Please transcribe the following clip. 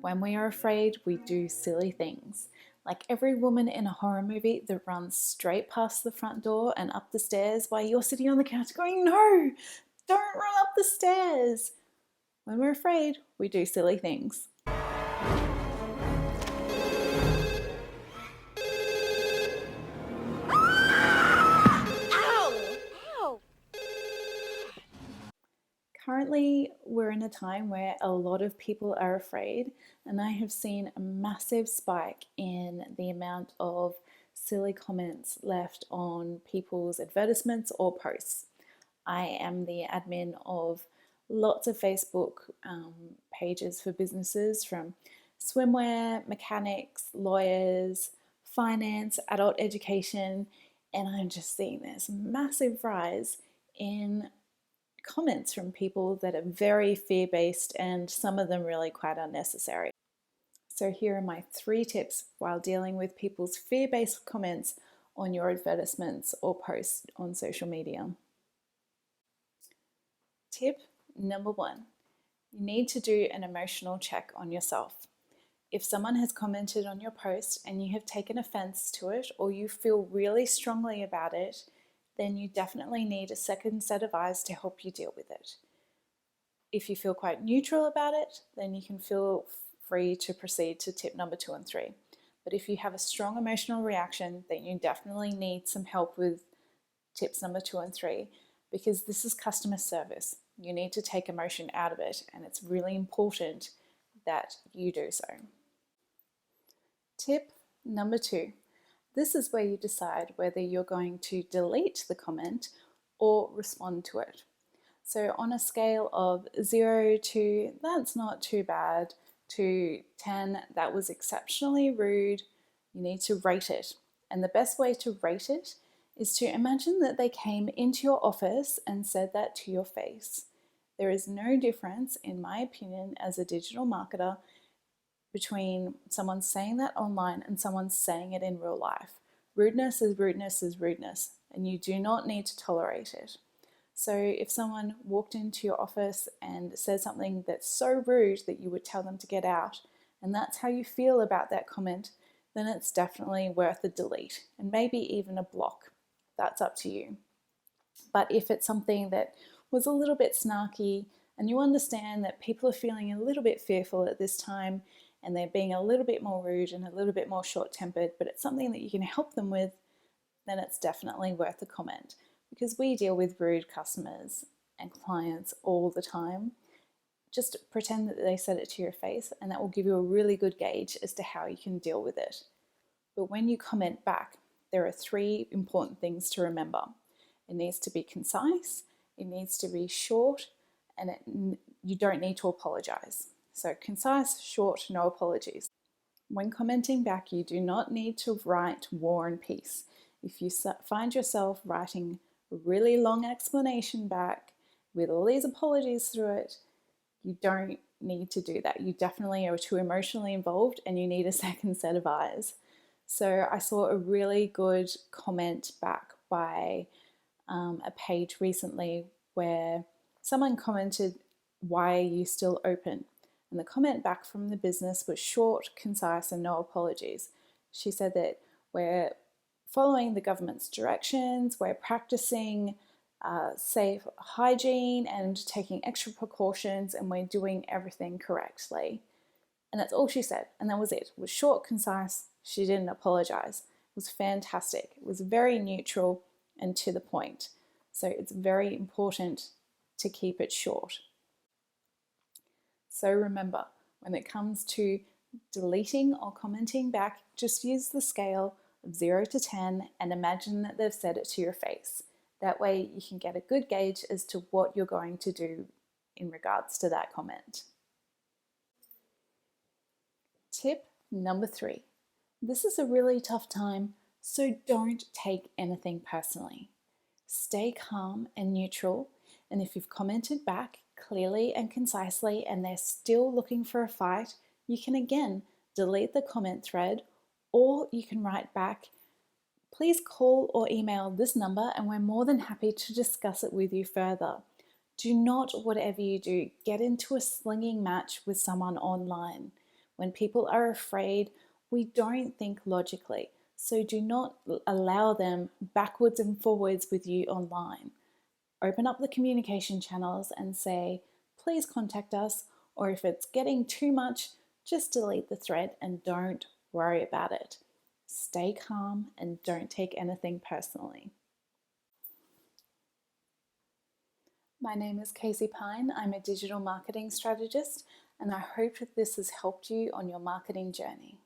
When we are afraid, we do silly things. Like every woman in a horror movie that runs straight past the front door and up the stairs while you're sitting on the couch going, no, don't run up the stairs. When we're afraid, we do silly things. Currently, we're in a time where a lot of people are afraid, and I have seen a massive spike in the amount of silly comments left on people's advertisements or posts. I am the admin of lots of Facebook pages for businesses from swimwear, mechanics, lawyers, finance, adult education, and I'm just seeing this massive rise in comments from people that are very fear-based and some of them really quite unnecessary. So here are my 3 tips while dealing with people's fear-based comments on your advertisements or posts on social media. Tip number 1, you need to do an emotional check on yourself. If someone has commented on your post and you have taken offense to it or you feel really strongly about it, then you definitely need a second set of eyes to help you deal with it. If you feel quite neutral about it, then you can feel free to proceed to tip number 2 and 3. But if you have a strong emotional reaction, then you definitely need some help with tips number 2 and 3, because this is customer service. You need to take emotion out of it, and it's really important that you do so. Tip number 2. This is where you decide whether you're going to delete the comment or respond to it. So on a scale of 0 to that's not too bad to 10, that was exceptionally rude, you need to rate it. And the best way to rate it is to imagine that they came into your office and said that to your face. There is no difference, in my opinion, as a digital marketer, between someone saying that online and someone saying it in real life. Rudeness is rudeness is rudeness, and you do not need to tolerate it. So if someone walked into your office and said something that's so rude that you would tell them to get out, and that's how you feel about that comment, then it's definitely worth a delete and maybe even a block. That's up to you. But if it's something that was a little bit snarky and you understand that people are feeling a little bit fearful at this time and they're being a little bit more rude and a little bit more short-tempered, but it's something that you can help them with, then it's definitely worth a comment, because we deal with rude customers and clients all the time. Just pretend that they said it to your face, and that will give you a really good gauge as to how you can deal with it. But when you comment back, there are 3 important things to remember. It needs to be concise, it needs to be short, and you don't need to apologize. So concise, short, no apologies. When commenting back, you do not need to write war and peace. If you find yourself writing a really long explanation back with all these apologies through it, you don't need to do that. You definitely are too emotionally involved and you need a second set of eyes. So I saw a really good comment back by a page recently where someone commented, "Why are you still open?" And the comment back from the business was short, concise, and no apologies. She said that we're following the government's directions, we're practicing safe hygiene and taking extra precautions, and we're doing everything correctly. And that's all she said, and that was it. It was short, concise, she didn't apologize. It was fantastic. It was very neutral and to the point. So it's very important to keep it short. So remember, when it comes to deleting or commenting back, just use the scale of 0 to 10 and imagine that they've said it to your face. That way you can get a good gauge as to what you're going to do in regards to that comment. Tip number 3. This is a really tough time, so don't take anything personally. Stay calm and neutral, and if you've commented back clearly and concisely and they're still looking for a fight, you can again delete the comment thread, or you can write back, "Please call or email this number and we're more than happy to discuss it with you further." Do not, whatever you do, get into a slinging match with someone online. When people are afraid, we don't think logically. So do not allow them backwards and forwards with you online. Open up the communication channels and say, please contact us, or if it's getting too much, just delete the thread and don't worry about it. Stay calm and don't take anything personally. My name is Casey Pine. I'm a digital marketing strategist, and I hope that this has helped you on your marketing journey.